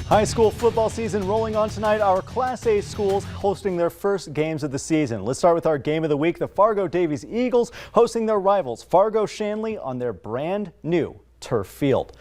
High school football season rolling on tonight. Our Class A schools hosting their first games of the season. Let's start with our game of the week. The Fargo-Davies Eagles hosting their rivals Fargo-Shanley on their brand new turf field.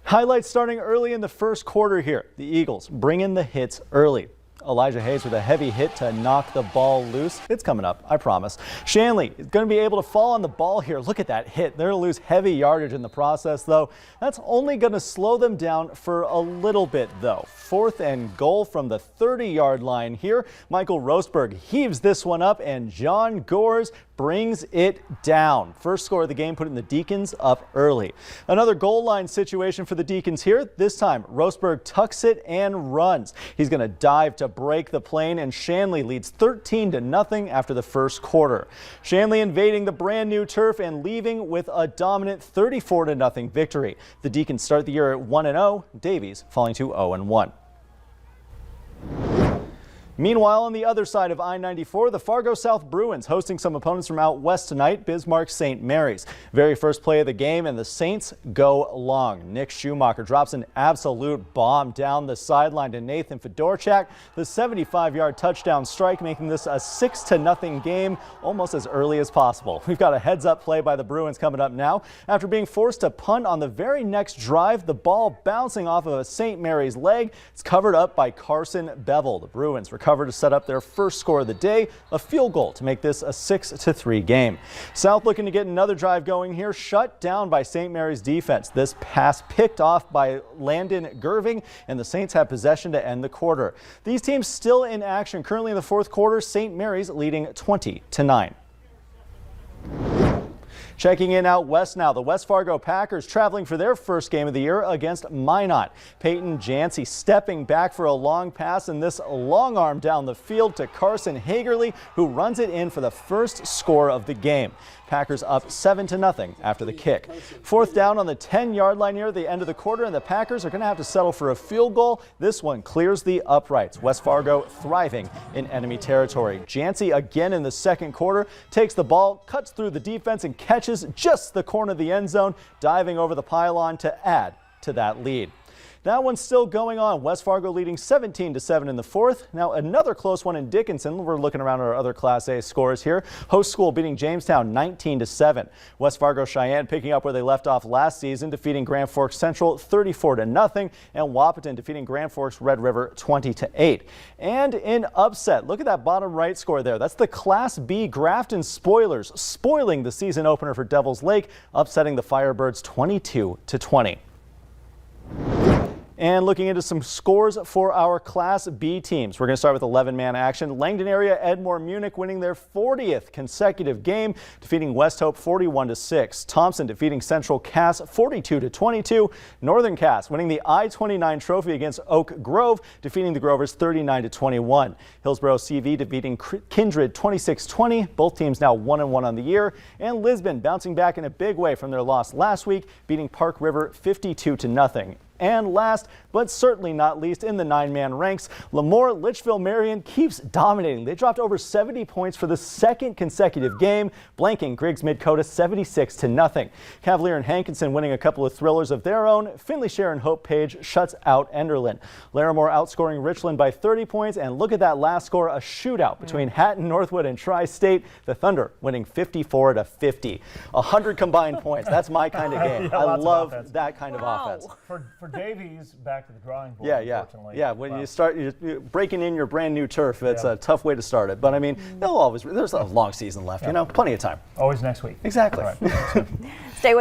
Highlights starting early in the first quarter here. The Eagles bring in the hits early. Elijah Hayes with a heavy hit to knock the ball loose. It's coming up, I promise. Shanley is going to be able to fall on the ball here. Look at that hit. They're going to lose heavy yardage in the process, though. That's only going to slow them down for a little bit, though. 4th and goal from the 30-yard line here. Michael Rosberg heaves this one up, and John Gores brings it down. First score of the game, putting the Deacons up early. Another goal line situation for the Deacons here. This time, Rosberg tucks it and runs. He's going to dive to break the plane, and Shanley leads 13-0 after the first quarter. Shanley invading the brand new turf and leaving with a dominant 34-0 victory. The Deacons start the year at 1-0. Davies falling to 0-1. Meanwhile, on the other side of I-94, the Fargo South Bruins hosting some opponents from out west tonight, Bismarck St. Mary's. Very first play of the game, and the Saints go long. Nick Schumacher drops an absolute bomb down the sideline to Nathan Fedorchak. The 75-yard touchdown strike, making this a 6-0 game almost as early as possible. We've got a heads-up play by the Bruins coming up now. After being forced to punt on the very next drive, the ball bouncing off of a St. Mary's leg. It's covered up by Carson Bevel. The Bruins recover to set up their first score of the day, a field goal to make this a 6-3 game. South looking to get another drive going here, shut down by St. Mary's defense. This pass picked off by Landon Gerving, and the Saints have possession to end the quarter. These teams still in action currently in the fourth quarter. St. Mary's leading 20-9. Checking in out west now, the West Fargo Packers traveling for their first game of the year against Minot. Peyton Jancy stepping back for a long pass, and this long arm down the field to Carson Hagerly, who runs it in for the first score of the game. Packers up 7-0 after the kick. 4th down on the 10-yard line near the end of the quarter, and the Packers are going to have to settle for a field goal. This one clears the uprights. West Fargo thriving in enemy territory. Jancy again in the second quarter takes the ball, cuts through the defense, and catches just the corner of the end zone, diving over the pylon to add to that lead. That one's still going on. West Fargo leading 17-7 in the fourth. Now another close one in Dickinson. We're looking around our other Class A scores here. Host School beating Jamestown 19-7. West Fargo Cheyenne picking up where they left off last season, defeating Grand Forks Central 34-0, and Wahpeton defeating Grand Forks Red River 20-8. And in upset, look at that bottom right score there. That's the Class B Grafton Spoilers spoiling the season opener for Devils Lake, upsetting the Firebirds 22-20. And looking into some scores for our Class B teams. We're going to start with 11-man action. Langdon area Edmore Munich winning their 40th consecutive game, defeating West Hope 41-6. Thompson defeating Central Cass 42-22. Northern Cass winning the I-29 trophy against Oak Grove, defeating the Grovers 39-21. Hillsborough CV defeating Kindred 26-20. Both teams now 1-1 on the year. And Lisbon bouncing back in a big way from their loss last week, beating Park River 52-0. And last, but certainly not least, in the 9-man ranks, Lemoore Litchfield Marion keeps dominating. They dropped over 70 points for the second consecutive game, blanking Griggs Midcoda 76-0. Cavalier and Hankinson winning a couple of thrillers of their own. Finley Share and Hope Page shuts out Enderlin. Larimore outscoring Richland by 30 points, and look at that last score, a shootout between Hatton, Northwood, and Tri-State. The Thunder winning 54-50. 100 combined points. That's my kind of game. Yeah, I love that kind of offense. For Davies, back to the drawing board. Yeah. When you start you're breaking in your brand new turf, it's a tough way to start it. But I mean, there's a long season left. You know, plenty of time. Always next week. Exactly. All right. Stay with